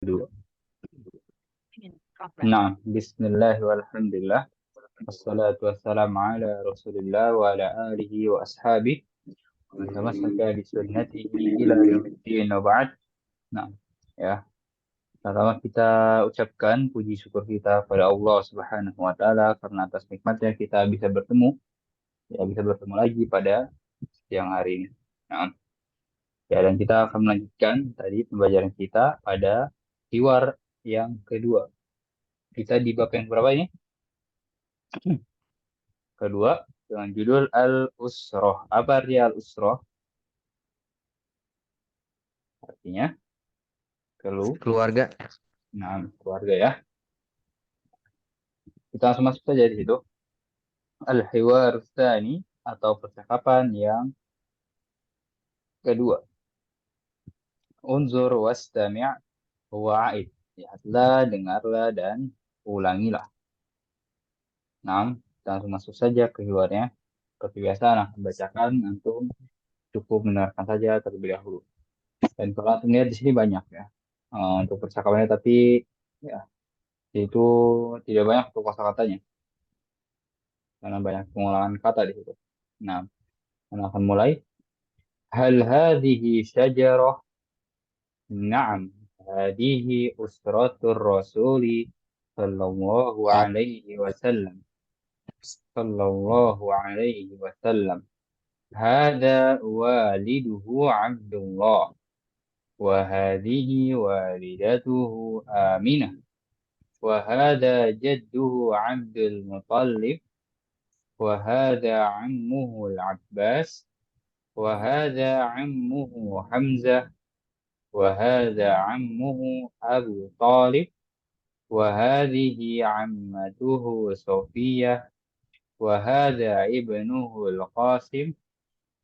Dua. Nah, bismillah walhamdulillah. Wassalatu wassalamu ala rasulillah wa ala alihi wa ashabihi wa man tamassaka bi sunnatihi ila yaumiddin wa ba'd. Nah, ya. Pertama kita ucapkan puji syukur kita pada Allah Subhanahu wa taala karena atas nikmatnya kita bisa bertemu lagi pada siang hari ini. Nah, ya dan kita akan melanjutkan tadi pembelajaran kita pada hiwar yang kedua. Kita di bab yang berapa ini? Kedua, dengan judul Al-Usroh. Apa arti Al-Usroh? Artinya Keluarga. nah, keluarga ya. Kita langsung masuk saja di situ. Al-Hiwar Tsani atau percakapan yang kedua. Unzur wastami' wa'id. Lihatlah, dengarlah, dan ulangilah. Nah, kita langsung masuk saja ke hiwarnya. Seperti biasa, akan bacakan, antum cukup mendengarkan saja terlebih dahulu. Dan kalau antum lihat di sini banyak ya untuk percakapannya, tapi ya itu tidak banyak untuk kosakatanya karena banyak pengulangan kata di situ. Nah, kita akan mulai. Hal hadhihi syajarah? Naam, hadhihi usratur rasuli sallallahu alaihi wasallam. Sallallahu alaihi wasallam. Hada waliduhu Abdullah wa hadhihi walidatuhu Aminah. وهذا جده عبد المطلب وهذا عمه العباس وهذا عمه حمزة وهذا عمه أبو طالب وهذه عمته صفية وهذا ابنه القاسم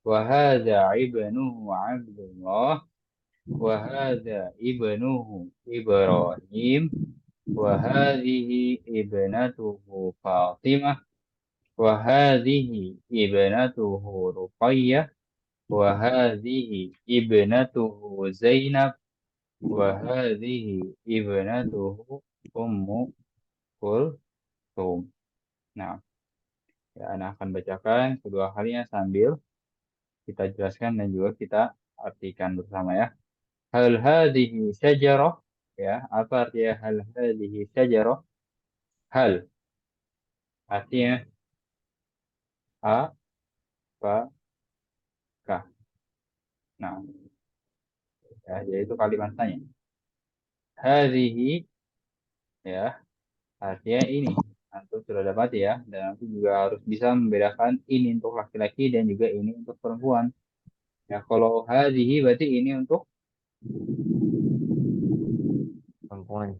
وهذا ابنه عبد الله وهذا ابنه إبراهيم وهذه ابنته فاطمة وهذه ابنته رقية وهذه ابنته زينب وهذه ابنته أم كلثوم. Nah, ya, Ana akan bacakan kedua kalinya sambil kita jelaskan dan juga kita artikan bersama ya. Hal hadhihi syajarah, ya, apa artinya hal hadhihi syajarah? Hal artinya apakah. Nah, ya, yaitu kalimat tanya. Hadhihi, ya, artinya ini. Antum sudah dapat ya, dan antum juga harus bisa membedakan ini untuk laki-laki dan juga ini untuk perempuan. Ya, kalau hadhihi berarti ini untuk Perempuan.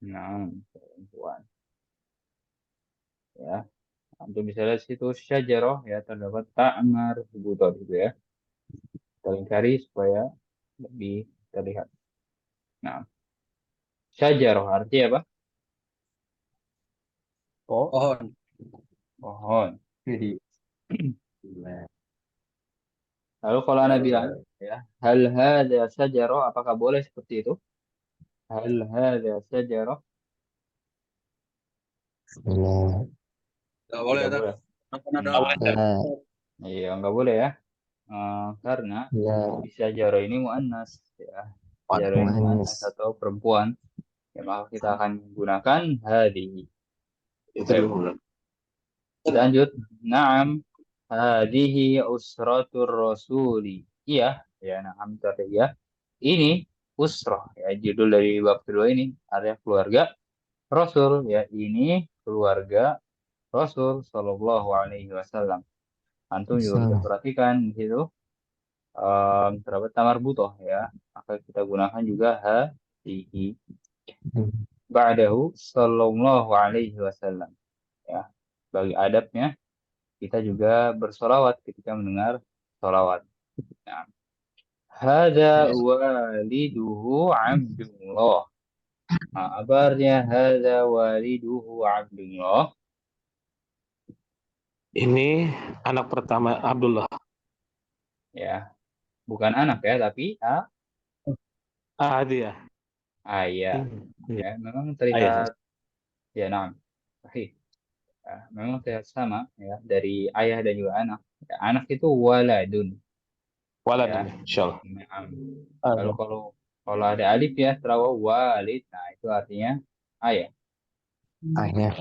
nah, perempuan. Ya, antum bisa lihat situ syajarah ya terdapat ta'mar buto gitu ya. Kalian cari supaya lebih terlihat. Nah, syajarah artinya apa? Pohon. Pohon. Jadi, lalu kalau Anda bilang, ya, hal hadza syajarah, apakah boleh seperti itu? Hal hadza syajarah? Ya. Gak boleh, Tidak tak? boleh. Akan ada Ya. Iya, nggak boleh ya. Karena Ya. syajarah ini muannas, ya. Syajarah ini muannas Muannas. atau perempuan. Ya, maka kita akan gunakan hadhihi. Baik, kita lanjut. Naam, hadhihi usratur rasuli. Iya, ya, naam, tapi ya. Ini usrah, ya, judul dari bab kedua ini, area keluarga Rasul, ya, ini keluarga Rasul Shallallahu Alaihi Wasallam. Antum juga bisa Salah. perhatikan di situ terdapat tamar butoh ya. Maka kita gunakan juga hadihi ba'dahu Shallallahu Alaihi Wasallam. Ya, bagi adabnya kita juga bersolawat ketika mendengar solawat. Nah, hada waliduhu Abdullah. Nah, apa artinya hada waliduhu Abdullah? Ini anak pertama Abdullah. Ya, bukan anak ya, tapi Dia. ayah. Iya. Ya, memang Ayah. terlihat ya nah, sahih. Ya, memang terlihat sama ya dari ayah dan juga anak. Ya, anak itu waladun ya. Waladun, insyaallah. Naam. Lalu Ayah. kalau ada alif ya setelah waw, walid, nah itu artinya ayah. Ayah.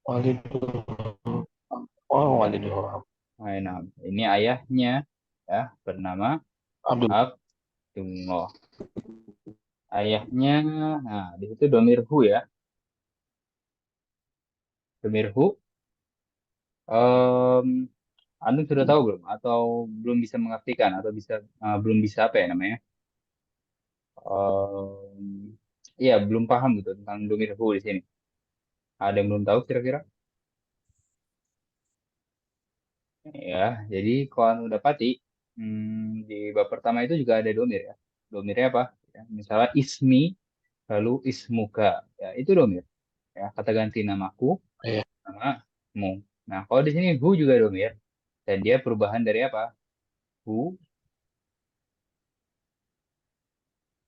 Walidun. Oh, Ya, walidun. nah, ini ayahnya ya bernama Abdul. Abdullah. Ayahnya, nah di situ domirhu ya. Domirhu, em Anda sudah tahu belum? Atau belum bisa mengartikan? Atau belum bisa apa ya namanya? Iya, belum paham gitu tentang domirhu di sini. Ada yang belum tahu kira-kira? Ya, jadi kalau Anda udah pati, di bab pertama itu juga ada domir ya. Domirnya apa? Ya, misalnya ismi, lalu ismuka. Ya, itu domir. Ya, kata ganti namaku, Ayah. namamu. Nah, kalau di sini hu juga domir. Dan dia perubahan dari apa? Hu,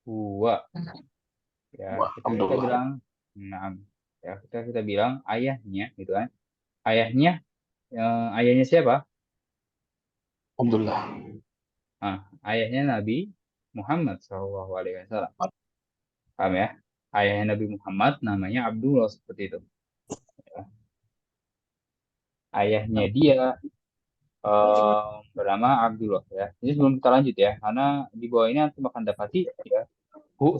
huwa. Ya, Wah, ketika kita Abdullah. bilang, nah, ya, ketika kita bilang ayahnya, gitu kan? Ayahnya, ayahnya siapa? Abdullah. Ah, ayahnya Nabi Muhammad SAW. Paham ya? Ayahnya Nabi Muhammad namanya Abdullah seperti itu. Ya. Ayahnya dia bernama Abdullah ya. Jadi sebelum kita lanjut ya, karena di bawah ini nanti akan dapati ya,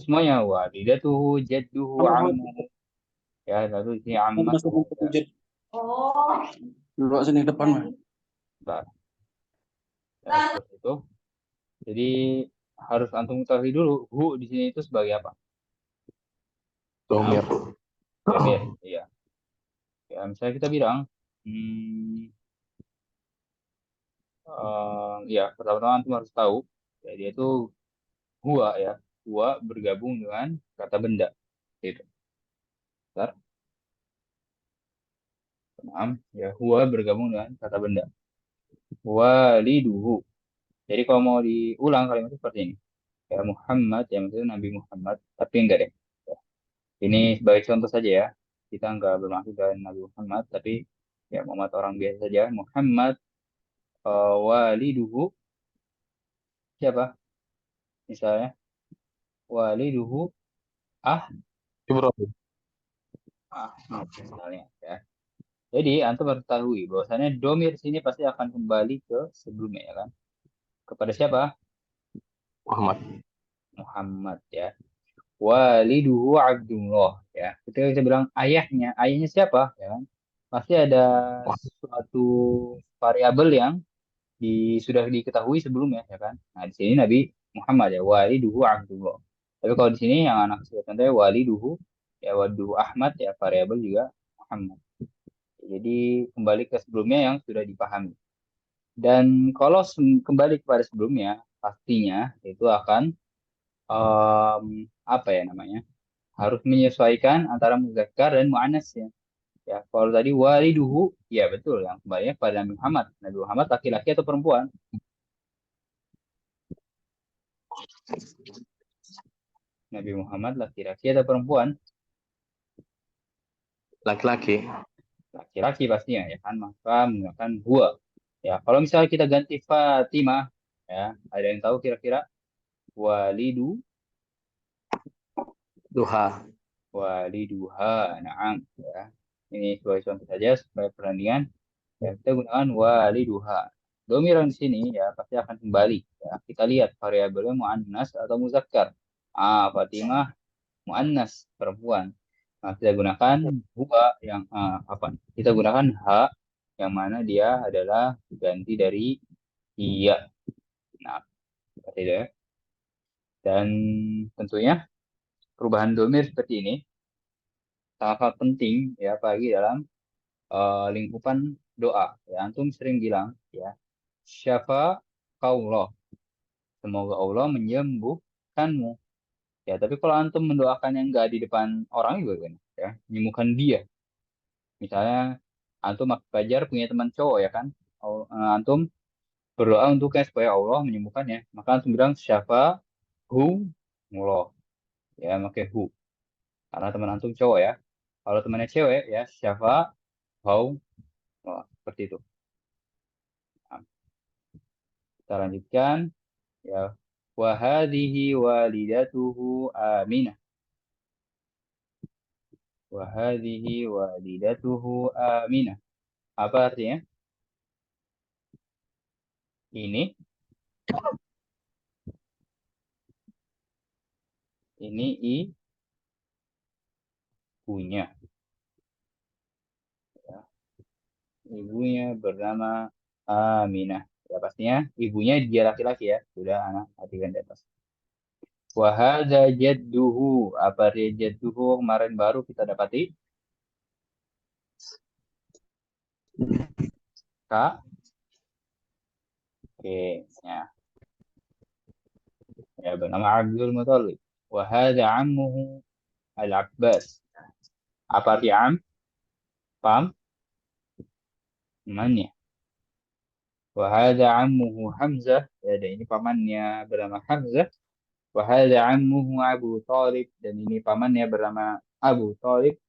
semuanya walidatuhu, jadduhu, ammuhu, ya, lalu di sini ammatuhu. Ya. Duduk sini depan mah. Bentar. Ya, seperti itu. Jadi harus antum ketahui dulu di sini itu sebagai apa? Nah, Domir. domir, iya. Ya, misalnya kita bilang, hmm, ya pertama-tama antum harus tahu, ya, dia itu huwa ya, huwa bergabung dengan kata benda, gitu. Bentar. Nah, ya huwa bergabung dengan kata benda. Waliduhu. Jadi kalau mau diulang kalimat itu seperti ini. Ya Muhammad, yang maksudnya Nabi Muhammad, tapi enggak deh. Ya, ini sebagai contoh saja ya. Kita enggak bermaksud dengan Nabi Muhammad, tapi ya Muhammad orang biasa saja. Muhammad waliduhu siapa? Misalnya waliduhu ah Ibrahim. misalnya ya. Jadi antum harus ketahui bahwasannya domir sini pasti akan kembali ke sebelumnya ya kan. Kepada siapa? Muhammad. Muhammad ya. Waliduhu Abdullah ya. Ketika kita bilang ayahnya, ayahnya siapa ya kan? Pasti ada Wah, suatu variabel yang sudah diketahui sebelumnya ya kan. Nah, di sini Nabi Muhammad ya, waliduhu Abdullah. Tapi kalau di sini yang anak saya contohnya waliduhu ya, waliduhu Ahmad ya, variabel juga Muhammad. Jadi kembali ke sebelumnya yang sudah dipahami. Dan kalau kembali kepada sebelumnya, pastinya itu akan apa ya namanya? Harus menyesuaikan antara muzakkar dan muannas ya. Ya, kalau tadi waliduhu, ya betul yang kembalinya pada Nabi Muhammad. Nabi Muhammad laki-laki atau perempuan? Nabi Muhammad laki-laki atau perempuan? laki-laki. Laki-laki pastinya ya kan, maka menggunakan huwa. Ya, kalau misalnya kita ganti Fatimah, ya, ada yang tahu kira-kira walidu Duha. waliduha, naam ya. Ini sebagai contoh saja sebagai perbandingan. Ya, kita gunakan waliduha. Domir yang di sini ya pasti akan kembali. Ya, kita lihat variabelnya muannas atau muzakkar. Fatimah muannas perempuan. Nah, kita gunakan huwa yang apa? Kita gunakan ha yang mana dia adalah ganti dari iya. Nah, seperti itu ya. Dan tentunya perubahan domir seperti ini sangat penting ya apalagi dalam lingkupan doa. Ya, antum sering bilang ya, syafa kaulah. Semoga Allah menyembuhkanmu. Ya, tapi kalau antum mendoakan yang enggak di depan orang juga kan, ya, menyembuhkan dia. Misalnya antum pakai Fajar punya teman cowok ya kan, antum berdoa untuknya supaya Allah menyembuhkannya. Maka antum bilang syafahu Allah. Ya, pakai hu. Karena teman antum cowok ya. Kalau temannya cewek ya syafahu Allah. Seperti itu. Nah, kita lanjutkan ya. Wa hadhihi walidatuhu Aminah. Wa hadhihi walidatuhu Aminah. Apa artinya? Ini ibunya. Ya. Ibunya bernama Aminah. Ya pastinya ibunya dia laki-laki ya. Sudah anak artikan di atas. Wahada jadduhu. Apa artinya jadduhu? Kemarin baru kita dapati. Kak. Oke. Ya. Ya bernama Abdul Muthalib. Wahada ammuhu Al-Abbas. Apa arti am? Pam? Pamannya. Wahada ammuhu Hamzah. Ya, dan ini pamannya bernama Hamzah. Wahada ammuhu Abu Talib. Dan ini pamannya bernama Abu Talib.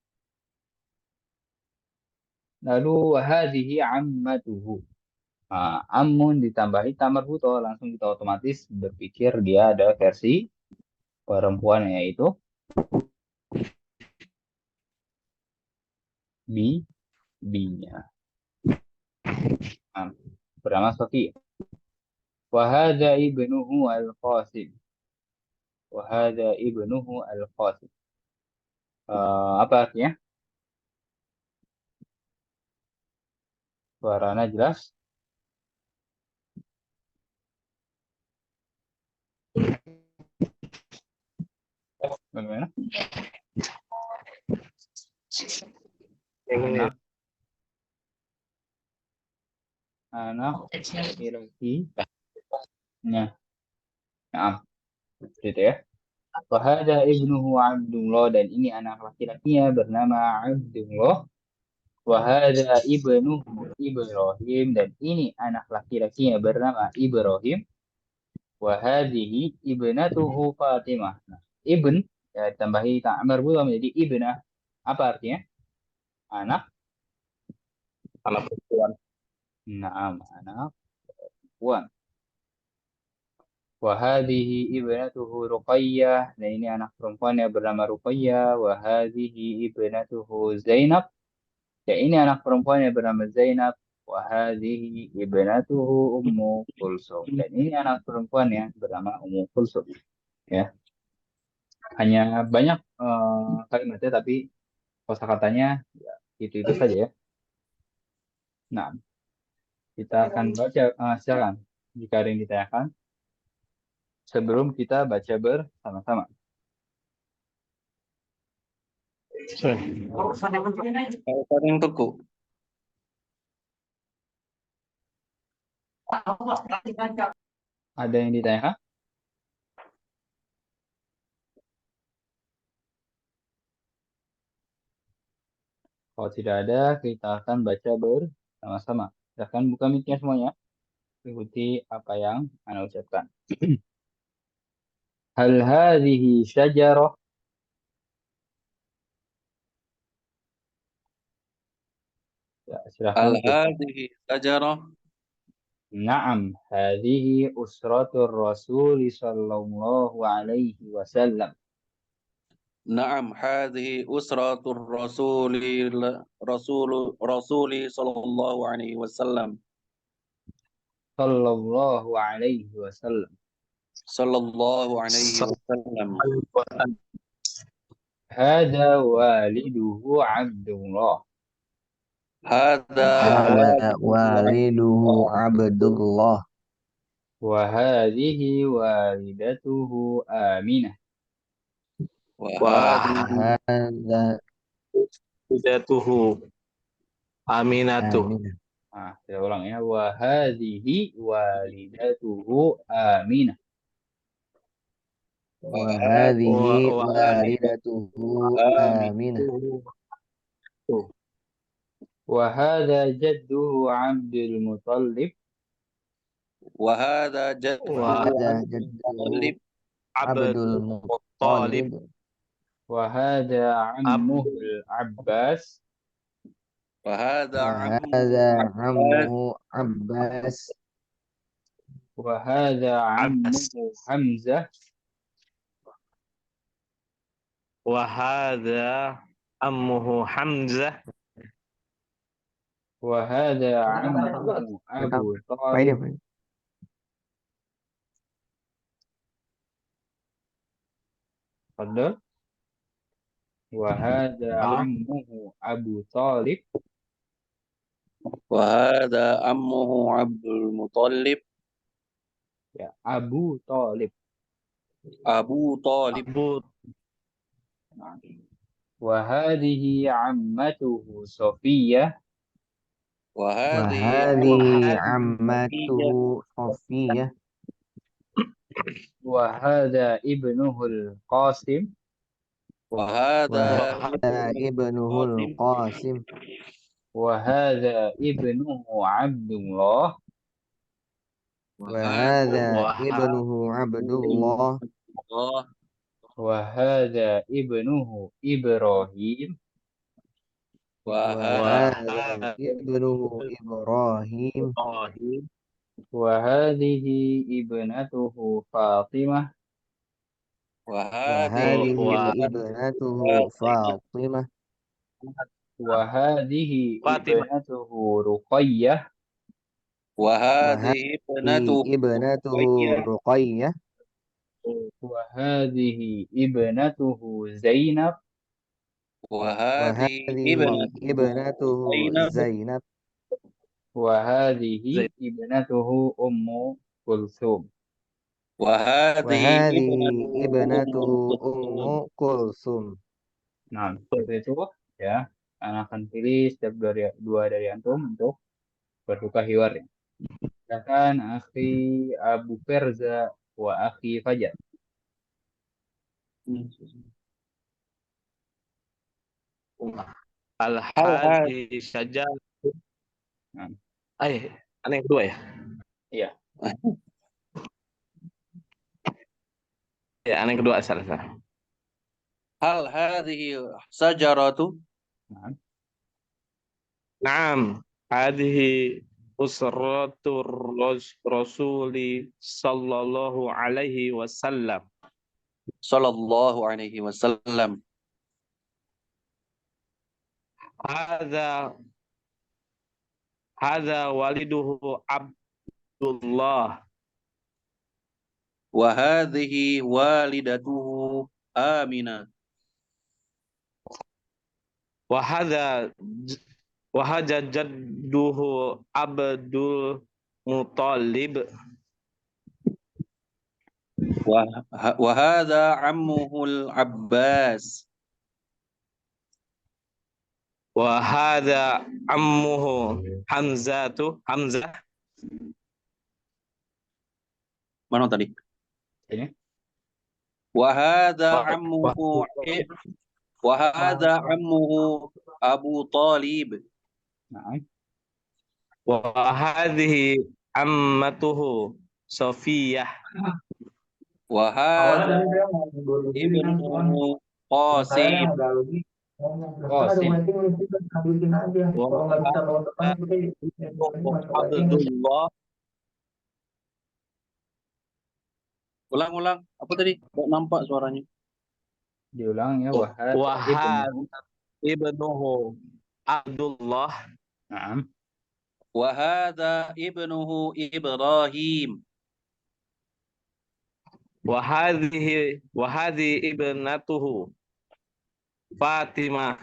Lalu wahadihi ammatuhu. Nah, amun ditambahi tamar buto. Langsung kita otomatis berpikir dia ada versi perempuan yaitu binya. Nah, bernama Sofia. Wahada ibnuhu al-Qasim. Wahada ibnuhu al-Qasim. Apa artinya? Suaranya jelas? Bagaimana? Anak laki-laki. Nah, gitu ya. Wahada ibnuhu Abdullah dan ini anak laki-lakinya bernama Abdullah. Wahada ibnuhu Ibrahim dan ini anak laki-lakinya bernama Ibrahim. Wahadihi ibnatuhu Fatimah. Nah, ibn ya tambahi ta'mar bulan menjadi ibnah. Apa artinya? Anak perempuan. Naam, anak perempuan. Wahadihi ibnatuhu Ruqayyah dan ini anak perempuan yang bernama Ruqayyah. Wahadihi ibnatuhu Zainab. Ya ini anak perempuan yang bernama Zainab. Wahadihi ibnatuhu Ummu Kulsum. Dan ini anak perempuan yang bernama Ummu Kulsum. Ya, hanya banyak kalimatnya tapi kosakatanya ya, itu saja ya. Nah, kita akan baca silakan jika ada yang ditanyakan sebelum kita baca bersama-sama. Paling teguh. Ada yang ditanyakan? Kalau tidak ada, kita akan baca bersama-sama. Silahkan buka mic-nya semuanya. Ikuti apa yang Anda ucapkan. Hal hadhihi syajarah. Ya, silahkan. Hal hadhihi sajarah. Naam, hadhihi usratur Rasul sallallahu alaihi wasallam. Naam, hadhihi usratur rasuli sallallahu alaihi wasallam. Sallallahu alaihi wasallam. Sallallahu alaihi wasallam. Hada waliduhu Abdullah. Hada waliduhu Abdullah. Wa hadhihi walidatuhu Aminah. wa Hada Walidatuhu Aminatu. Nah, saya ulang ya. Wa hadhihi walidatuhu Aminah. wa hadhihi walidatuhu Aminah. Wa hadha jadduhu Abdul Muttalib. وهذا جده وهذا عبد جده المطلب عبد عبد المطلب المطلب وهذا عمه عبد العباس وهذا عمه وهذا عباس عمه عباس وهذا عمه عباس حمزة وهذا أمه حمزة وهذا عمه أبو طالب تفضل. وهذا عمه أبو طالب وهذا عمه عبد المطلب يا أبو طالب. أبو طالب أبو وهذه عمته صفية وهذه وهذه عمته عمته صفية وهذا ابنه القاسم وهذا وهذا ابنه قاسم القاسم وهذا ابنه عبد الله وهذا وهذا ابنه عبد الله الله وهذا ابنه إبراهيم وهذا وهذا ابنه إبراهيم إبراهيم وهذه ابنته فاطمة وهذه وهذه ابنته ابنته فاطمة فاطمة وهذه وفاطمة ابنته رقية وهذه وهذه ابنته ابنته رقية رقية وهذه ابنته زينب وهذه وهذه ابنته ابنته زينب زينب وهذه زي ابنته أم كلثوم. وهذه وهذه ابنته ابنته أم كلثوم أم كلثوم. Nah, seperti itu ya. Anak akan pilih setiap dua dari antum untuk bertukar hiwarnya. Silakan akhi Abu Ferza wa akhi Fajar. هل Al-Hadhi Syajar. Nah, Ada yang kedua ya? iya. Ya, ada yang kedua salah. هل هذه شجرة Nah, Naam, hadhihi usratur rasuli sallallahu alaihi wasallam. صلى الله عليه وسلم Hadza waliduhu Abdullah وهذه والدته آمنة wa hadza jadduhu Abdul Muttalib وهذا عمه العباس wa hadza ammuhu Hamzah. mana tadi? ini. وهذا عمه وهذا عمه أبو طالب Nah, wa hadhihi ammatuhu Safiyah وهذا ابنه قاسم Qasim. wa Abdullah ulang apa tadi? Nggak nampak suaranya. Diulang ya. wa Wahad ibnuhu Abdullah Nah, وهذا ابنه إبراهيم wa hadhihi ibnatuhu Fatimah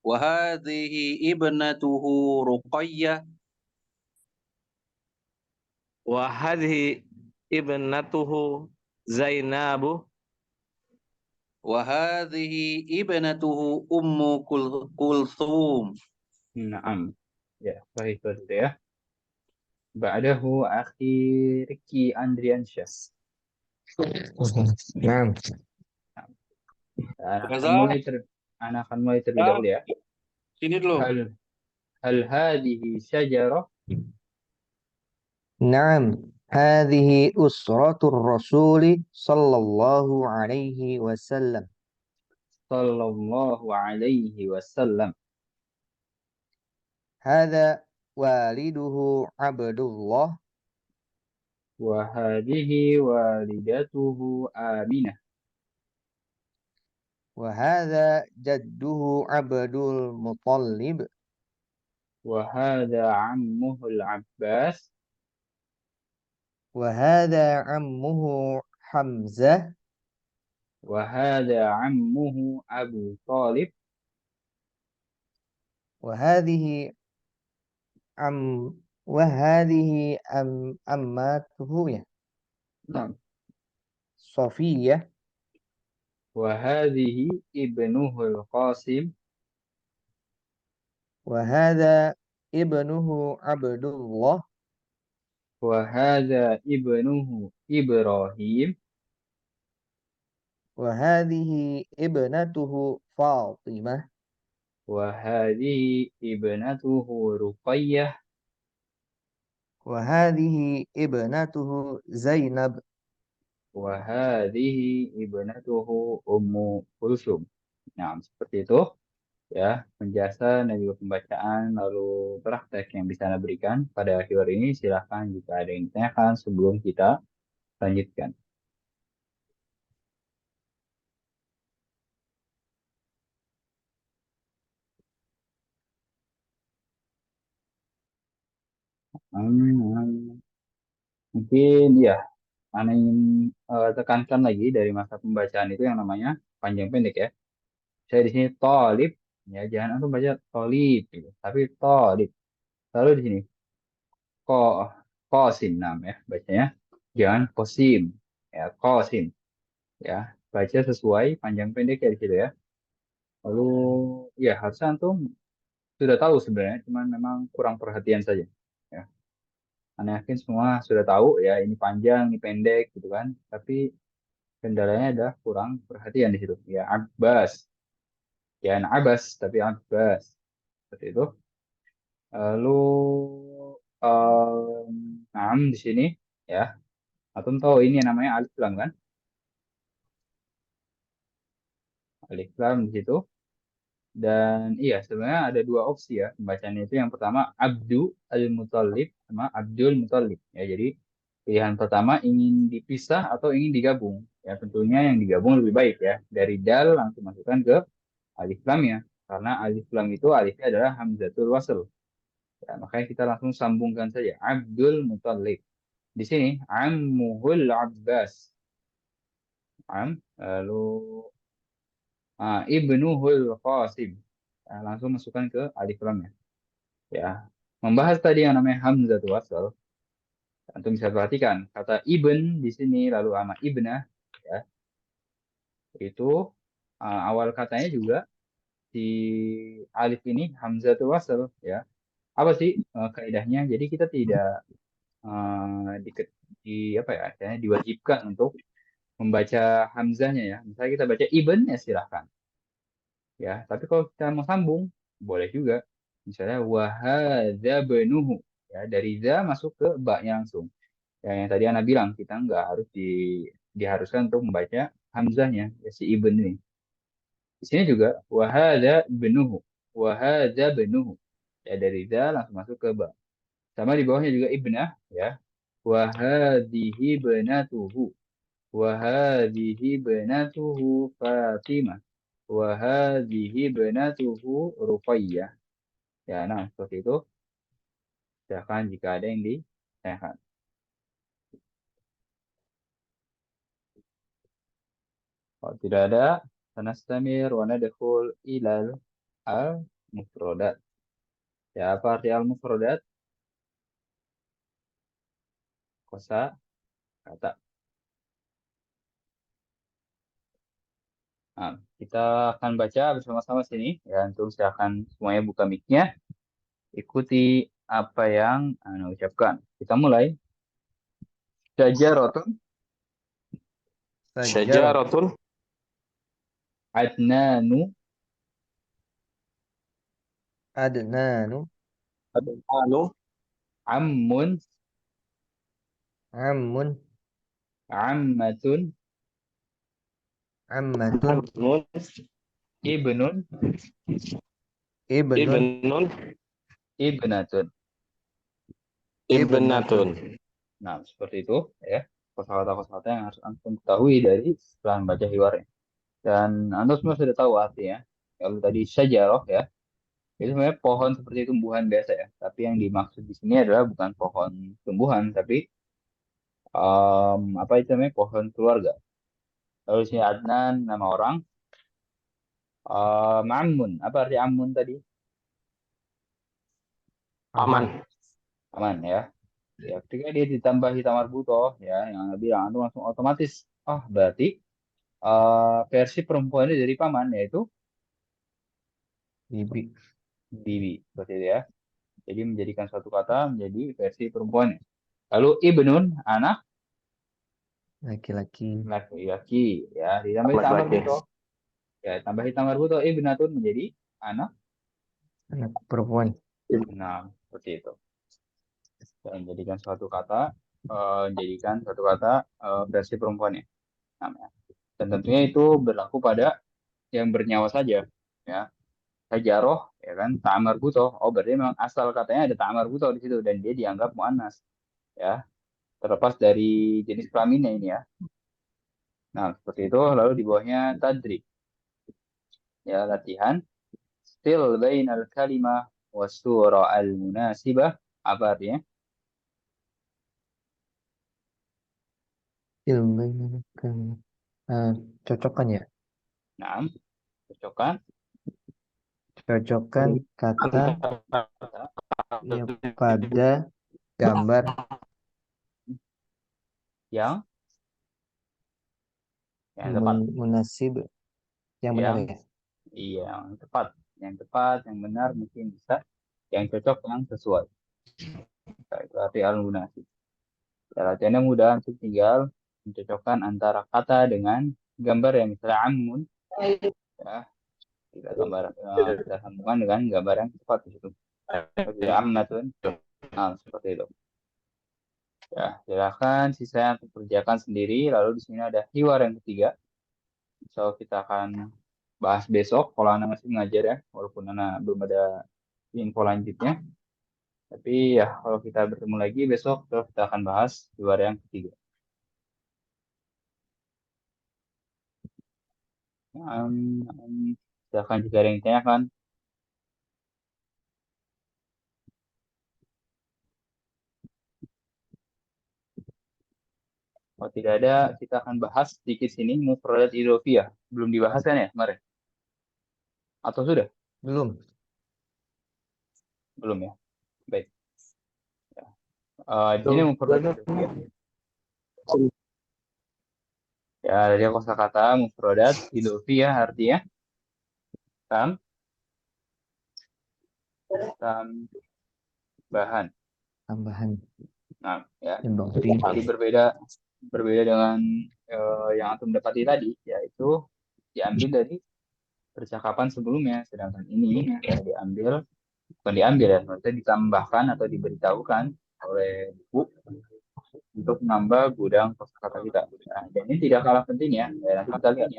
وهذه ابنته رقية wa hadhihi ibnatuhu Zainabu وهذه ابنته أم كلثوم Naam. Ya, baik itu ya. Ba'dahu akhi Ricky Andriansyah. Nah, Anak akan mulai terlebih dahulu ya. Sini dulu. Hal hadhihi syajarah نعم هذه أسرة الرسول صلى الله عليه وسلم. Sallallahu alaihi wasallam. هذا والده عبد الله. وهذه والدته آمنة. وهذا جده عبد المطلب. وهذا عمه العباس. وهذا عمه حمزة. وهذا عمه أبو طالب. وهذه عم وهذه أمته نعم. صفية. وهذه ابنه القاسم. وهذا ابنه عبد الله. وهذا ابنه إبراهيم. وهذه ابنته فاطمة. وهذه ابنته رقية. وهذه ابنته زينب. وهذه ابنته أم كلثوم. Nah, seperti itu ya penjelasan dan juga pembacaan lalu praktek yang bisa Anda berikan pada akhir ini. Silahkan jika ada yang ditanyakan sebelum kita lanjutkan. Hmm, mungkin ya, Anda ingin tekankan lagi dari masa pembacaan itu yang namanya panjang pendek ya. Saya di sini tolib, ya jangan antum baca tolib, gitu. Tapi tolib. Lalu di sini ko kosim nam ya bacanya, jangan kosim, ya kosim, ya baca sesuai panjang pendek ya di situ ya. Lalu ya harusnya antum sudah tahu sebenarnya, cuman memang kurang perhatian saja. Ya, Anda yakin semua sudah tahu ya ini panjang, ini pendek gitu kan. Tapi kendalanya adalah kurang perhatian di situ. Ya Abbas, jangan Abbas tapi Abbas seperti itu. Lalu di sini ya, atau tahu ini yang namanya alif lam kan? Alif lam di situ. Dan iya sebenarnya ada dua opsi ya pembacanya itu. Yang pertama Abdu al-Muthalib sama Abdul Muthalib. Ya jadi pilihan pertama ingin dipisah atau ingin digabung. Ya tentunya yang digabung lebih baik ya. Dari dal langsung masukkan ke alif lam ya. Karena alif lam itu alifnya adalah hamzatul wasl. Ya, makanya kita langsung sambungkan saja Abdul Muthalib. Di sini Ammuhul Abbas. Lalu Ibnuhul Qasim. Ya, langsung masukkan ke alif lamnya. Ya, membahas tadi yang namanya hamzatul wasl. Antum bisa perhatikan kata ibn di sini lalu sama ibnah ya. Itu awal katanya juga si alif ini hamzatul wasl ya. Apa sih kaidahnya? Jadi kita tidak di, di apa ya, artinya diwajibkan untuk membaca hamzahnya ya. Misalnya kita baca ibn ya silahkan. Ya, tapi kalau kita mau sambung boleh juga. Misalnya wahadza benuhu ya dari za masuk ke ba-nya langsung. Ya, yang tadi Ana bilang kita nggak harus diharuskan untuk membaca hamzahnya ya, si ibn ini. Di sini juga wahadza benuhu. Wahadza benuhu. Ya dari za langsung masuk ke ba. Sama di bawahnya juga ibnah ya. Wahadihi benatuhu. Wahadihi benatuhu Fatimah. Wahadihi benatuhu Ruqayyah. Ya, nah seperti itu. Silahkan jika ada yang ditanyakan. Kalau tidak ada, sanastamir wa nadkhul ilal al-mufradat. Ya, apa arti al-mufradat? Kosa kata. Nah, kita akan baca bersama-sama sini. Ya, antum silahkan semuanya buka mic-nya. Ikuti apa yang Ana ucapkan. Kita mulai. Syajaratun Sajarah. Syajaratun adnanu Adnanu. adnanu ammun Ammun. Ammatun. Ammatun. Nun. Ibnun. Ibnun. Ibnun. Ibnatun. Ibnatun. Nah, seperti itu ya. Kosakata-kosakata yang harus antum ketahui dari setelah membaca hiwarnya. Dan antum semua sudah tahu artinya. Kalau tadi syajarah ya, itu sebenarnya pohon seperti tumbuhan biasa ya. Tapi yang dimaksud di sini adalah bukan pohon tumbuhan, tapi apa itu namanya pohon keluarga. Lalu di sini Adnan nama orang. Amun. Apa arti amun tadi? Aman. Aman. Aman ya. Ya, ketika dia ditambahi tamar butoh ya, yang Anda bilang antum langsung otomatis, berarti versi perempuannya dari paman yaitu Bibi. bibi, seperti itu ya. Jadi menjadikan suatu kata menjadi versi perempuannya. Lalu ibnun anak Laki-laki. laki-laki ya, ditambahi tamar Laki-laki. butoh. Ya, tambahi tamar butoh ibnatun menjadi anak. Anak perempuan. Nah, seperti itu. Dan jadikan suatu kata versi perempuannya namanya. Dan tentunya itu berlaku pada yang bernyawa saja ya. Hajaroh ya kan ta'amar butoh. Oh berarti memang asal katanya ada ta'amar butoh di situ dan dia dianggap muannas ya. Terlepas dari jenis kelaminnya ini ya. Nah, seperti itu lalu di bawahnya tadrib. Ya, latihan still bainal kalimah wasura al munasibah. Apa artinya? Ilmu cocokkan ya. Nah, cocokkan Cocokkan kata kata yang pada gambar yang tepat, munasib yang benar yang ya. iya, yang tepat, yang benar mungkin bisa, yang cocok, yang sesuai. Nah, itu arti al-munasib. Ya, latihannya mudah, untuk tinggal mencocokkan antara kata dengan gambar yang misalnya amun, ya, kita sambungkan dengan gambar yang tepat di situ. Seperti amnatun, nah, seperti itu. Ya, silakan sisa yang kerjakan sendiri. Lalu di sini ada hiwar yang ketiga. So, kita akan bahas besok kalau Anda masih mengajar ya, walaupun Anda belum ada info lanjutnya. Tapi ya kalau kita bertemu lagi besok kita akan bahas hiwar yang ketiga. Silakan jika ada yang ditanyakan. Kalau tidak ada, kita akan bahas sedikit sini mufradat idhofiyah. Belum dibahas kan ya kemarin? Atau sudah? Belum. Belum ya. Baik. Di sini mufradat idhofiyah. Ya, dari kosakata mufradat idhofiyah artinya tambahan. Tambahan. Nah, ya. Ibafi. Jadi berbeda dengan yang antum dapati tadi, yaitu diambil dari percakapan sebelumnya. Sedangkan ini ya bukan diambil ya, maksudnya ditambahkan atau diberitahukan oleh buku untuk menambah gudang kosakata kita. Nah, dan ini tidak kalah penting ya. Nanti kita lihat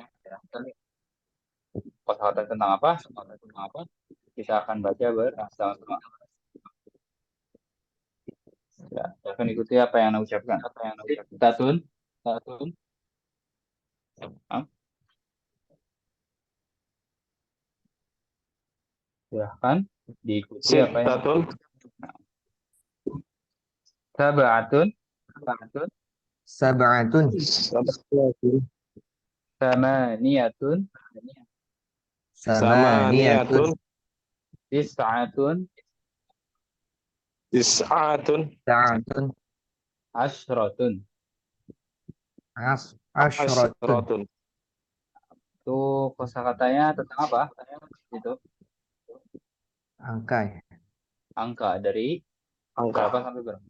kosakata tentang apa, kita akan baca bersama-sama. Ya, saya akan ikuti apa yang Anda ucapkan. Tatun, tatun. Silahkan diikuti apa yang Sittatun. Sab'atun, Sab'atun. Samaniyatun, Samaniyatun. Tis'atun, Tis'atun. Ta'atun. Ashratun. Ashratun. Asratun. Itu kosakatanya tentang apa? Itu Angka ya. angka dari berapa Angka. sampai berapa?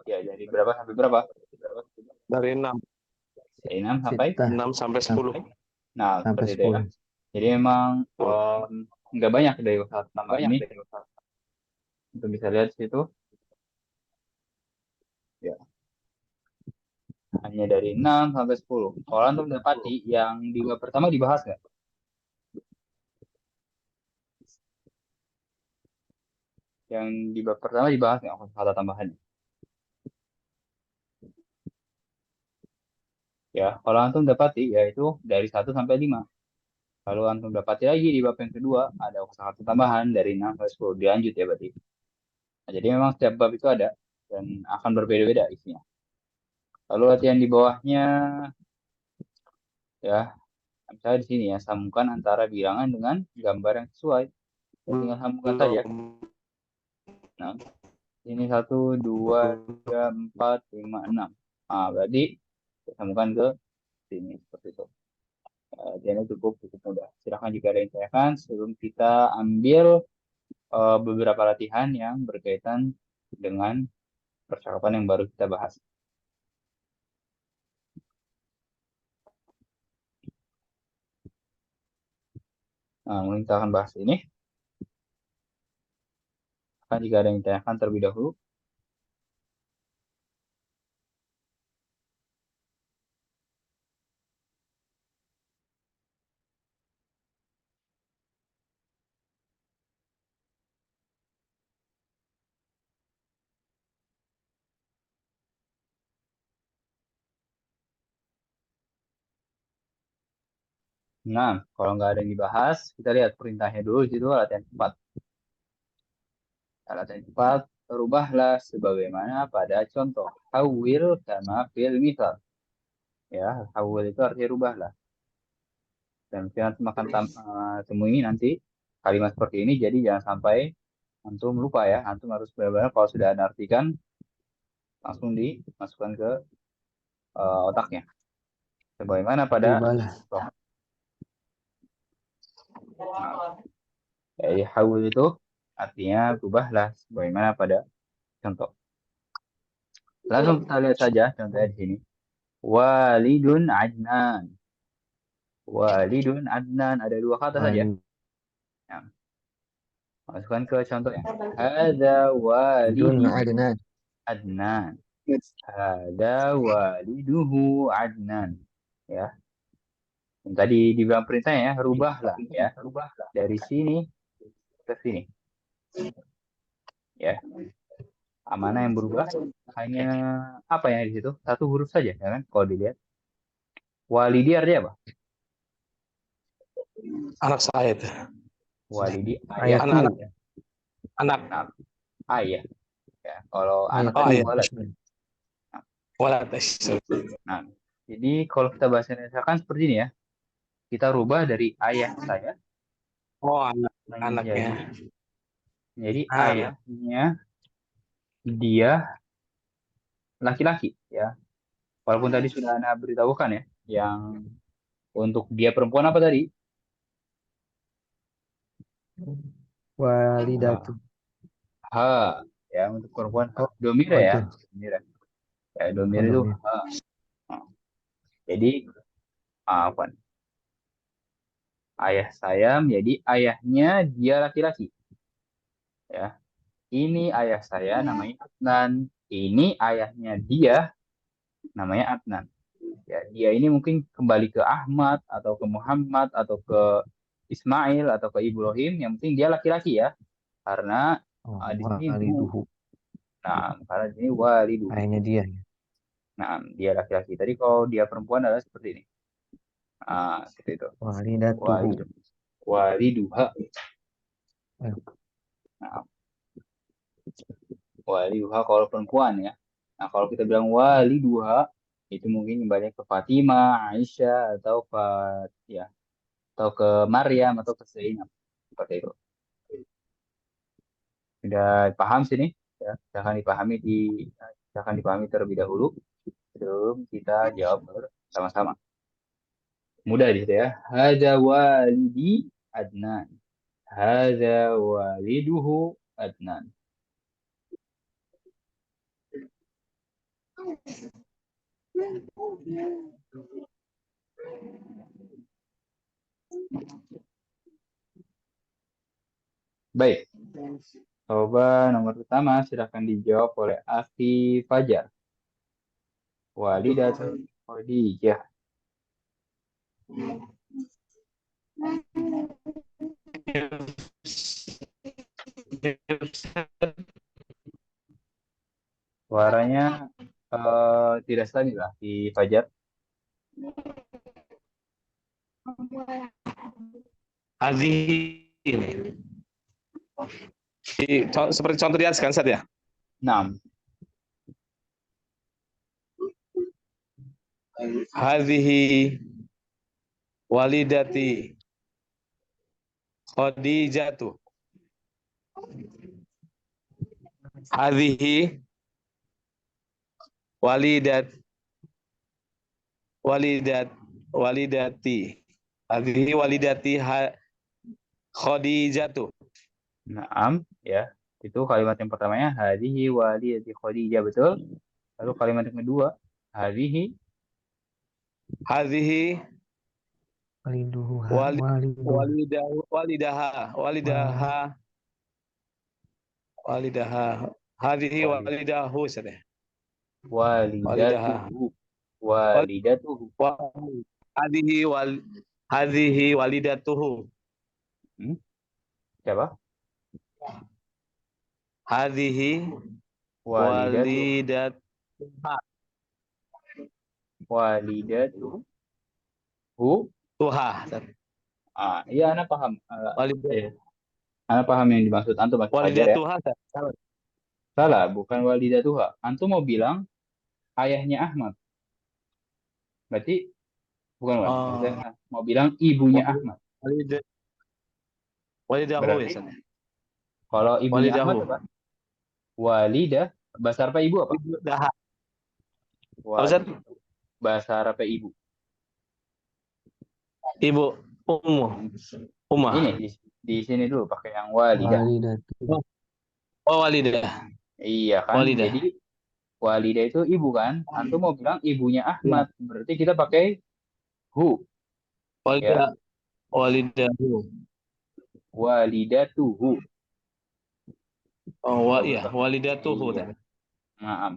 Ya, dari berapa sampai berapa? Dari 6. Dari 6 sampai? Sita. 6 sampai 10. Nah, Sampai seperti itu ya. 10. Jadi memang nggak banyak dari kosakata tambahan ini. Untuk bisa lihat di situ. Ya. Hanya dari 6 sampai 10. Kalau antum mendapati yang di bab pertama dibahas nggak? Yang di bab pertama dibahas nggak kata tambahannya? Ya, kalau antum dapati yaitu dari 1 sampai 5. Kalau antum dapati lagi di bab yang kedua ada kosakata tambahan dari 6 sampai 10. Dilanjut ya berarti. Nah, jadi memang setiap bab itu ada dan akan berbeda-beda isinya. Lalu latihan di bawahnya ya, misalnya di sini ya, sambungkan antara bilangan dengan gambar yang sesuai. Ya, tinggal sambungkan saja. Nah, ini 1, 2, 3, 4, 5, 6. Nah, berarti kita sambungkan ke sini seperti itu. Jadi cukup mudah. Silahkan jika ada yang ditanyakan sebelum kita ambil beberapa latihan yang berkaitan dengan percakapan yang baru kita bahas. Nah, mungkin kita akan bahas ini. Kan jika ada yang ditanyakan terlebih dahulu. Nah, kalau nggak ada yang dibahas, kita lihat perintahnya dulu di situ latihan 4. Latihan 4, rubahlah sebagaimana pada contoh. Hawil sama fil misal. Ya, hawil itu artinya rubahlah. Dan mungkin antum akan temui nanti kalimat seperti ini, jadi jangan sampai antum lupa ya. Antum harus benar-benar kalau sudah Anda artikan, langsung dimasukkan ke otaknya. Sebagaimana pada Rubahlah. contoh. Nah, jadi hawil itu artinya rubahlah sebagaimana pada contoh. Langsung kita lihat saja contohnya di sini. Walidun Adnan. Walidun Adnan. Ada 2 kata saja. Ya. Masukkan ke contohnya. Hadza Dun walidi Adnan. Adnan. Hadza waliduhu Adnan. Ya. Yang tadi dibilang perintahnya ya, rubahlah ya. Dari sini ke sini. Ya. Mana yang berubah? Hanya apa yang di situ? 1 huruf saja ya kan? Kalau dilihat. Walidi artinya apa? Anak saya itu. Walidi ayah. Ayahku. Anak. Nah, ayah. Ya, kalau anak Ayahku. tadi ayah. walad. Walad. Nah, jadi kalau kita bahasa Indonesia kan seperti ini ya. Kita rubah dari ayah saya Oh, anak. menjadi Anaknya. ayahnya dia laki-laki ya. Walaupun tadi sudah Anda beritahukan ya, yang untuk dia perempuan apa tadi? Walidatu. Ha, ya untuk perempuan ha. Oh, Domira ya. itu. Domira. Ya, domira itu Kondomnya. ha. Nah, jadi apa? Ayah saya menjadi ayahnya dia laki-laki. Ya. Ini ayah saya namanya Adnan. Ini ayahnya dia namanya Adnan. Ya, dia ini mungkin kembali ke Ahmad atau ke Muhammad atau ke Ismail atau ke Ibrahim. Yang penting dia laki-laki ya. Karena Oh, di sini bu. waliduhu. Nah, karena di sini walidu. Ayahnya dia. Nah, dia laki-laki. Tadi kalau dia perempuan adalah seperti ini. Nah, seperti itu. Walidatuhu. Walidu. Waliduha. Eh, Nah, waliduha kalau perempuan ya. Nah, kalau kita bilang waliduha itu mungkin banyak ke Fatimah, Aisyah atau ke ya atau ke Maryam atau ke Zainab seperti itu. Sudah paham sini ya, silahkan dipahami terlebih dahulu sebelum kita jawab bersama-sama. Mudah di situ ya. Hadza walidi Adnan. Hadza waliduhu Adnan. Baik. Coba nomor pertama silahkan dijawab oleh Afi Fajar. Walidatun Khadijah. Suaranya tidak stabil lah di Fajar. Hadhihi ini. Seperti contoh di atas kan, Ustaz ya? 6. Hadhihi walidati Khadijatu. Hadhihi walidati. Hadhihi walidati Khadijatu. Naam, ya. Itu kalimat yang pertamanya hadhihi walidati Khadijah, betul. Lalu kalimat yang kedua hadhihi Waliduha. Walidaha. Hadhihi walidahu, Ustaz ya? walidatuhu. Walidatuhu. Hadhihi walidatuhu. Siapa? Hadhihi walidatuha. Walidatuhu. Tuha. Iya, Ana paham. Ana paham yang dimaksud antum pakai Fajar ya. Walidatuha. Salah, bukan walidatuha. Antum mau bilang ayahnya Ahmad. Berarti bukan maksudnya mau bilang ibunya Ahmad. Walidahu Berarti, ya. kalau ibunya Walidahu. Ahmad apa? Walidah. Bahasa Arab ibu apa? Bahasa Arab ibu. Ibu Ummah. Ini di sini dulu pakai yang walidah. Oh, walidah. Iya kan? Walidah. Jadi walidah itu ibu kan? Antum mau bilang ibunya Ahmad. Berarti kita pakai hu. Walidah. Walidahu. Walidatuhu. Oh, iya, walidatuhu. Iya. Nah,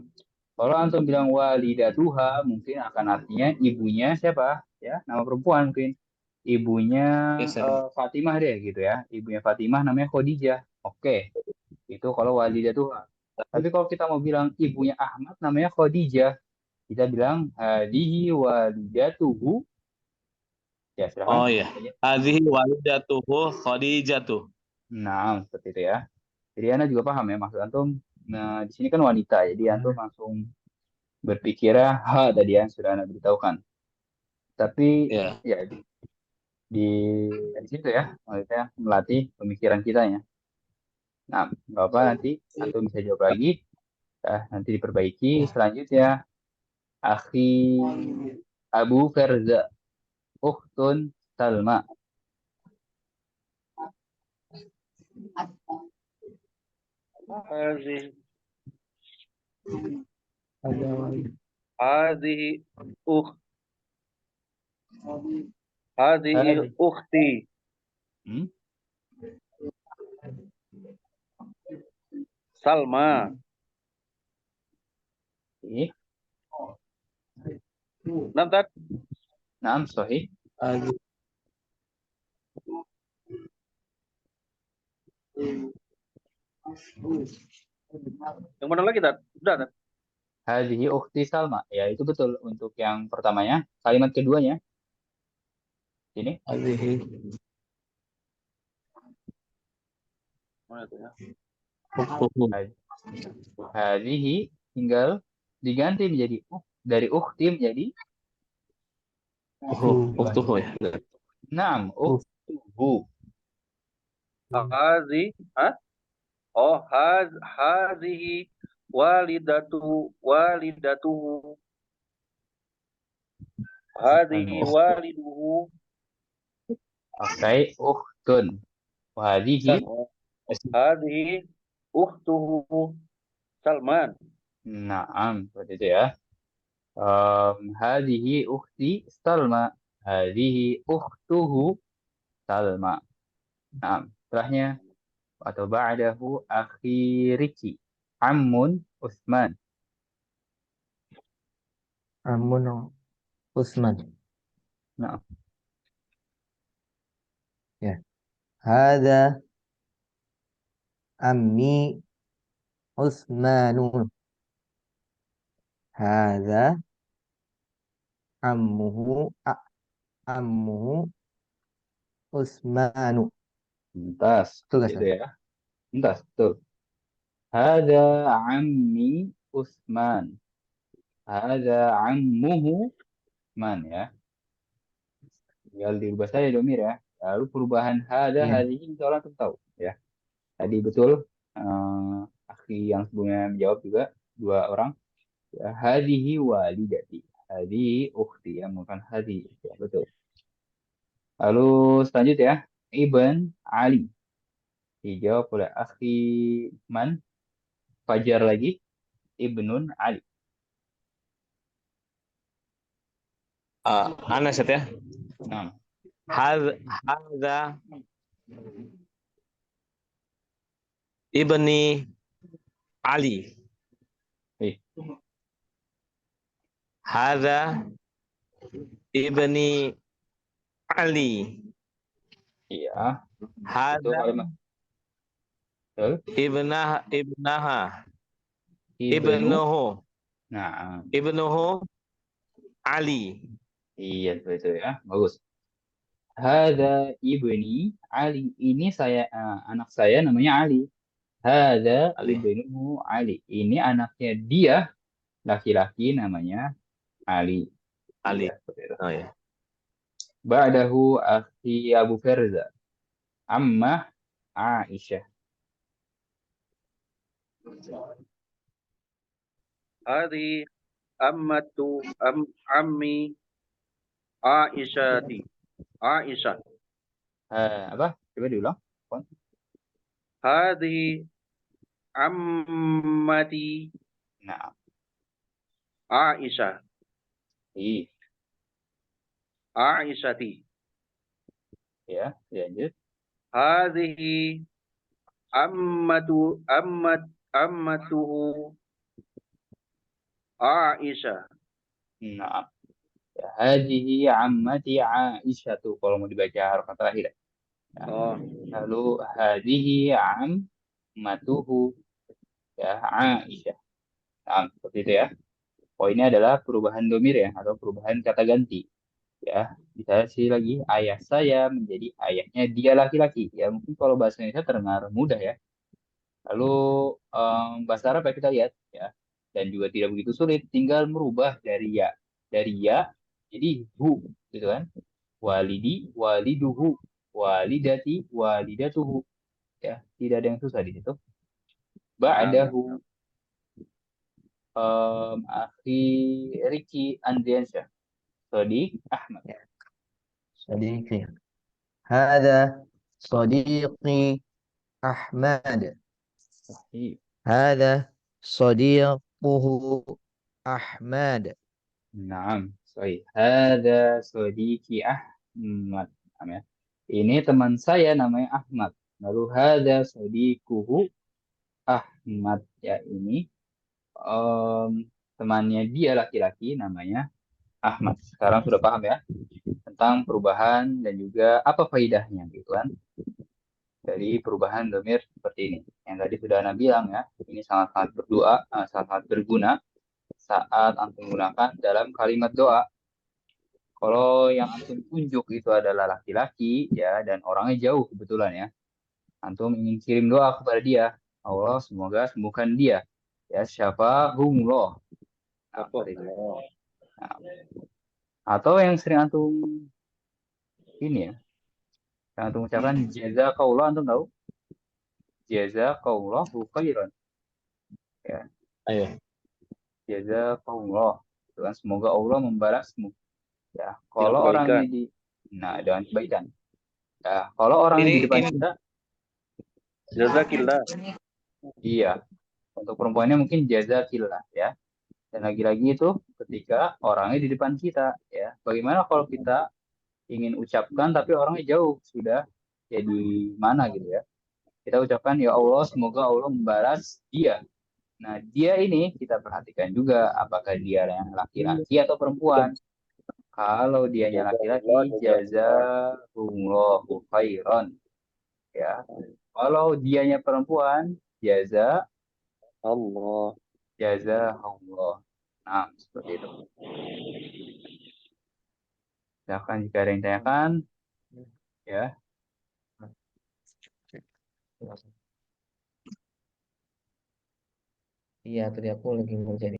kalau antum bilang walidatuha mungkin akan artinya ibunya siapa? Ya, nama perempuan mungkin. Ibunya Fatimah deh gitu ya. Ibunya Fatimah namanya Khadijah. Oke. Itu kalau walidatuha. Tapi kalau kita mau bilang ibunya Ahmad namanya Khadijah, kita bilang hadihi walidatuhu. Ya, silakan. Oh iya. Hadhihi walidatuhu Khadijatu. Nah, seperti itu ya. Jadi Anda juga paham ya maksud antum. Nah, di sini kan wanita, jadi antum langsung berpikirnya tadi yang sudah Anda beritahukan. Tapi ya di situ ya, maksudnya melatih pemikiran kita ya. Nah, nggak apa, nanti antum bisa jawab lagi. Nanti diperbaiki. Selanjutnya, akhi Abu Ferza, ukhtun Salma. Hadhihi ukhti. Salma. Naam, sahih. Yang mana lagi, Tat? Udah, Tat? Hadhihi ukhti Salma. Ya, itu betul untuk yang pertamanya. Kalimat keduanya. Ini. Mana itu ya? Hadhihi tinggal diganti menjadi dari ukhti menjadi Ukhtuhu ya. Naam, ukhtuhu. Hadhihi walidatuhu. Hadhihi waliduhu. Oke, ukhtun. Hadhihi ukhtuhu Salman. Naam, seperti itu ya. Hadhihi ukhti Salma. Hadhihi ukhtuhu Salma. Naam, setelahnya atau ba'dahu akhi Riki. Ammun Utsman. Amun Usman. Nah, Ya. Hada ammi Usmanun. Hada ammuhu ammuhu Usmanu. entas. Betul gak, Gitu Ustaz? ya. Entas, betul. Hada ammi Utsman. Hada ammuhu Utsman ya. Tinggal diubah saja domir ya. Lalu perubahan hada Iya. hari ini insya Allah antum tahu ya. Tadi betul akhi yang sebelumnya menjawab juga dua orang. Ya, hadihi walidati. Hadihi ukhti ya, bukan hadi. Ya, betul. Lalu selanjutnya Ibn Ali dijawab oleh akhi Man. Fajar lagi Ibnun Ali. Ana Ustaz ya. Nah, Hadza ibni Ali. eh, Hadza ibni Ali. iya, betul Hadza kalimat. Betul. ibnaha. Ibnu. Ibnuhu. Nah, Ibnuhu Ali. iya betul ya. Bagus. Hada ibni Ali. Ini anak saya namanya Ali. Hada Ali. ibnu Ali. Ini anaknya dia laki-laki namanya Ali. Ali. Ya, seperti itu. Oh ya. Ba'dahu akhi Abu Ferza. Amma Aisyah. Hadhihi ammi Aisyati. Aisyah. Apa? Coba diulang. Hadhihi ammati Nah, Aisyah. iya, Aisyati. ya, lanjut. Hadhihi ammatuhu Aisyah. Nah, ya, hadihi ammati Aisyah tuh kalau mau dibaca harakat terakhir. Ya. Oh, Lalu hadihi ammatuhu ya Aisyah. Nah, seperti itu ya. Poinnya adalah perubahan domir ya atau perubahan kata ganti. Ya, bisa sih lagi ayah saya menjadi ayahnya dia laki-laki. Ya, mungkin kalau bahasa Indonesia terdengar mudah ya. Lalu bahasa Arab ya kita lihat ya. Dan juga tidak begitu sulit, tinggal merubah dari ya jadi hu gitu kan. Walidi, waliduhu, walidati, walidatuhu. Ya, tidak ada yang susah di situ. nah, Ba'dahu akhi Ricky Andriansyah. Sodik Ahmad. Sadiqi. Hada Sadiqi Ahmad. Sahih. Hada Sadiquhu Ahmad. Naam, sahih. Hada sodiki Ahmad. Naam ya. Ini teman saya namanya Ahmad. Lalu hada sodikuhu Ahmad. Ya, ini temannya dia laki-laki namanya Ahmad. Sekarang sudah paham ya tentang perubahan dan juga apa faidahnya gitu kan dari perubahan domir seperti ini. Yang tadi sudah Anda bilang ya, ini sangat-sangat sangat berguna saat antum gunakan dalam kalimat doa. Kalau yang antum tunjuk itu adalah laki-laki ya dan orangnya jauh kebetulan ya. Antum ingin kirim doa kepada dia. Allah semoga sembuhkan dia. Ya, syafahumullah. Nah, apa? seperti itu. Nah, atau yang sering antum ini ya, yang antum ucapkan jazakallah, antum tahu? Jazakallahu khairan. Ya, Ayo. jazakallah. Itu kan semoga Allah membalasmu. Ya, Dengan kalau orangnya kebaikan. dengan kebaikan. Ya, kalau orangnya di depan Ini kita, Jazakillah. iya. Untuk perempuannya mungkin jazakillah ya. Dan lagi-lagi itu ketika orangnya di depan kita ya. Bagaimana kalau kita ingin ucapkan tapi orangnya jauh sudah jadi mana gitu ya. Kita ucapkan ya Allah semoga Allah membalas dia. Nah, dia ini kita perhatikan juga apakah dia yang laki-laki atau perempuan. Kalau dianya laki-laki, jazakumullahu khairan. Ya. Kalau dianya perempuan, Allah. jazahullah. Nah, seperti itu. Silakan jika ada yang tanyakan, ya. Iya, tadi aku lagi ngerjain.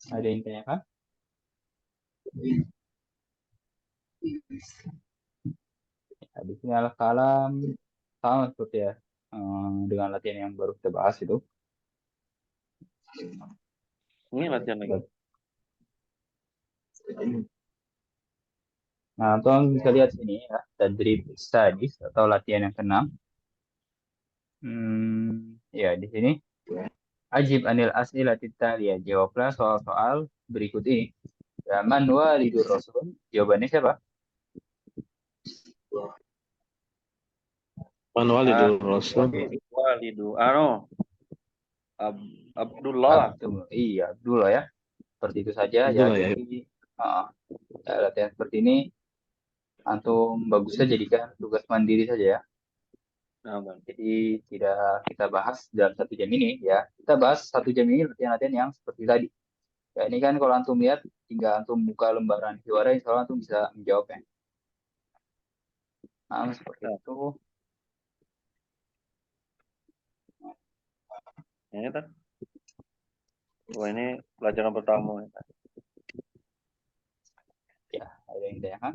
Ada yang tanyakan? Ya, di sini al-kalam sama seperti ya dengan latihan yang baru kita bahas itu. Ini latihan lagi. Nah, teman bisa lihat sini ya, tadrib studies atau latihan yang keenam. Ya di sini ajib anil as'ilati taliyah. Jawablah soal-soal berikut ini. Ya, man walidur rasul? Jawabannya siapa? Man walidur rasul. Walidu. Abdullah lah. Iya, Abdullah ya. Seperti itu saja ya. Abdullah ya. Jadi latihan seperti ini antum bagusnya jadikan tugas mandiri saja ya. Nah, Bang. Jadi tidak kita bahas dalam 1 jam ini ya. Kita bahas 1 jam ini latihan-latihan yang seperti tadi. Ya ini kan kalau antum lihat tinggal antum buka lembaran hiwara, insya Allah antum bisa menjawabnya. Nah, seperti itu. Ini kan. Wah, ini pelajaran pertama. Ya, ada yang tanyakan?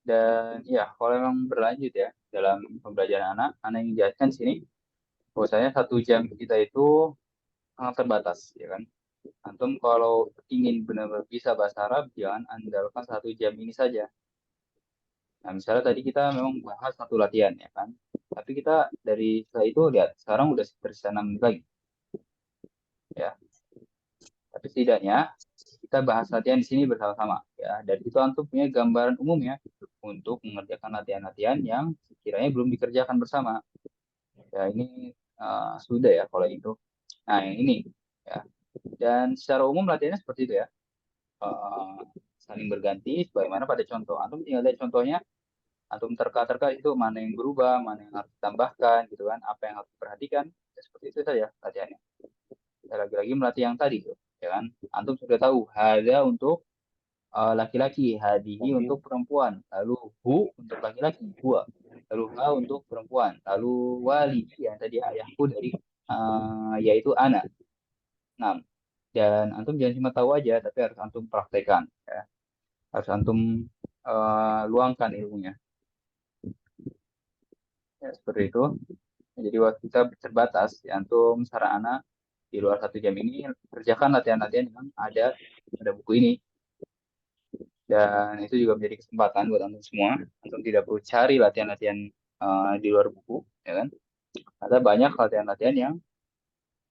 Dan ya, kalau memang berlanjut ya dalam pembelajaran anak yang jelaskan di sini, bahwasanya 1 jam kita itu sangat terbatas, ya kan? Antum kalau ingin benar-benar bisa bahasa Arab, jangan andalkan 1 jam ini saja. Nah, misalnya tadi kita memang bahas satu latihan, ya kan? Tapi kita dari setelah itu lihat, sekarang udah tersisa 6 menit lagi, ya. Tapi setidaknya kita bahas latihan di sini bersama-sama, ya. Dari itu antum punya gambaran umum ya untuk mengerjakan latihan-latihan yang sekiranya belum dikerjakan bersama. Ya ini sudah ya kalau itu. Nah yang ini ya. Dan secara umum latihannya seperti itu ya. Eh, Saling berganti sebagaimana pada contoh. Antum tinggal lihat contohnya. Antum terka-terka itu mana yang berubah, mana yang harus ditambahkan gitu kan, apa yang harus diperhatikan. Ya, seperti itu saja latihannya. Ya, lagi-lagi melatih yang tadi tuh, ya kan. Antum sudah tahu ada untuk laki-laki, hadihi untuk perempuan, lalu hu untuk laki-laki, huwa, lalu ha untuk perempuan, lalu wali yang tadi ayahku dari yaitu anak. Nah, dan antum jangan cuma tahu aja, tapi harus antum praktekkan, ya. Harus antum luangkan ilmunya. Ya, seperti itu. Jadi waktu kita terbatas, ya, antum saran anak di luar 1 jam ini kerjakan latihan-latihan yang ada pada buku ini. Dan itu juga menjadi kesempatan buat antum semua. Antum tidak perlu cari latihan-latihan di luar buku, ya kan? Ada banyak latihan-latihan yang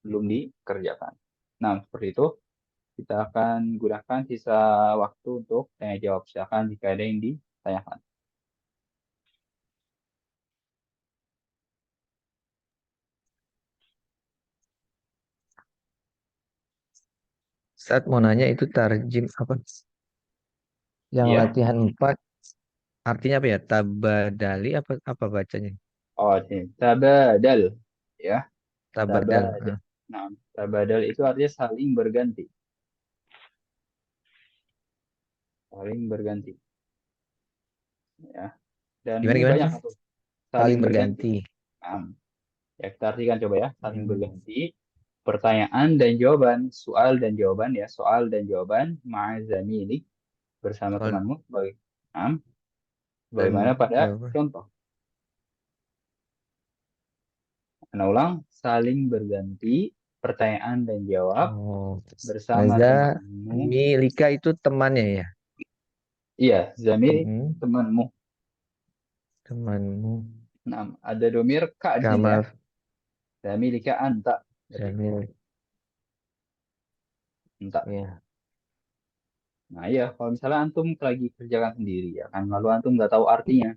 belum dikerjakan. Nah, seperti itu. Kita akan gunakan sisa waktu untuk tanya jawab. Silakan jika ada yang ditanyakan. Saat mau nanya itu tarjim apa? Yang Iya. latihan 4 artinya apa ya? Tabadali apa bacanya? Oh, ini. Tabadal. Ya, Tabardal. tabadal. Nah, tabadal itu artinya saling berganti. Saling berganti. Ya. Dan Gimana ini gimana? banyak tuh. Saling Saling berganti. berganti. Nah, ya kita artikan coba ya. Saling Hmm. berganti. Pertanyaan dan jawaban. Soal dan jawaban ya. Soal dan jawaban. Ma'azamili. Bersama Soal temanmu. Nah, bagaimana dan pada jawaban. contoh. Nah, ulang. Saling berganti. Pertanyaan dan jawab. Oh, Bersama Maza temanmu. Milika itu temannya ya? Iya, Zamil Hmm. temanmu. Temanmu. Nah, ada domir ka di sini ya. Kama Zamilika anta. Jamil. Entah. Ya. Nah iya, kalau misalnya antum lagi kerjakan sendiri ya kan, lalu antum nggak tahu artinya,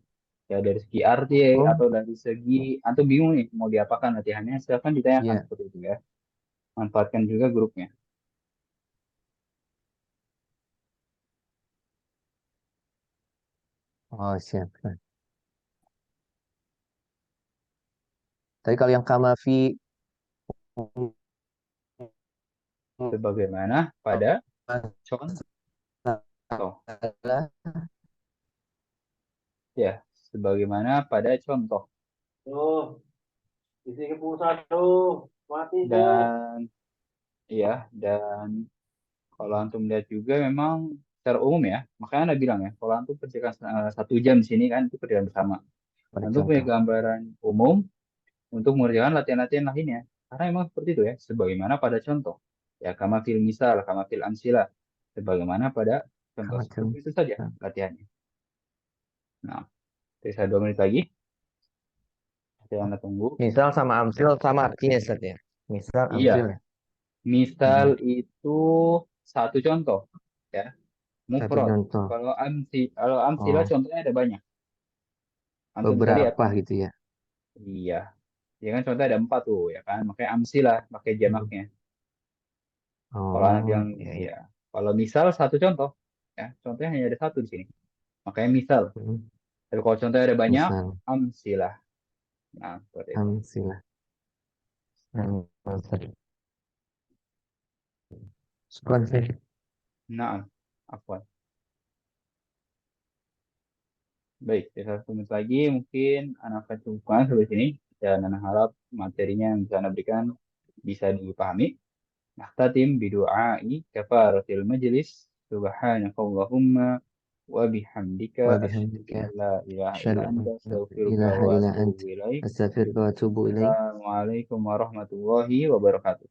ya dari segi arti Oh, atau dari segi antum bingung nih mau diapakan latihannya, silakan ditanyakan iya. seperti itu ya. Manfaatkan juga grupnya. Oh, siap. Tapi kalau yang kamafi Sebagaimana pada contoh, ya, sebagaimana pada contoh. Tuh, isi ke pulsa tuh. Mati tuh. Dan ya, dan kalau antum lihat juga memang secara umum ya, makanya Anda bilang ya, kalau antum kerjakan 1 jam di sini kan itu kerjaan bersama. pada Antum punya contoh. gambaran umum untuk mengerjakan latihan-latihan lainnya. Karena memang seperti itu ya, sebagaimana pada contoh. Ya, kama fil misal, kama fil amsila. Sebagaimana pada contoh. Kamafi. Seperti itu saja latihannya. Nah, sisa 2 menit lagi. Saya Anda tunggu. Misal sama amsil sama artinya Ustaz ya. Misal Iya, amsil ya. misal itu satu contoh. Ya, Satu mufrad. contoh. Kalau amsila Oh, contohnya ada banyak. Antum bisa lihat. beberapa gitu ya. Iya. Ya kan contohnya ada 4 tuh ya kan. Makanya amsilah pakai Hmm. jamaknya. Kalau anak Oh, yang iya ya, iya. kalau misal satu contoh, ya contohnya hanya ada satu di sini. Makanya misal. Hmm. Tapi kalau contohnya ada banyak, Misal amsilah. Nah, seperti itu. amsilah. Amsil. Syukran, Syekh. Nah, afwan. Baik, ya, 1 menit lagi mungkin anak akan cukupkan sampai sini dan anak harap materinya yang bisa anak berikan bisa dipahami. Nahtatim bidu'ai kafaratil majlis subhanakallahumma wa bihamdika Wa asyhadu bihamdika an la ilaha illa asyhadu an anta la astaghfiruka ilaha wa illa ant atubu ilaik. astaghfiruka wa atubu ilaik. Assalamualaikum warahmatullahi wabarakatuh.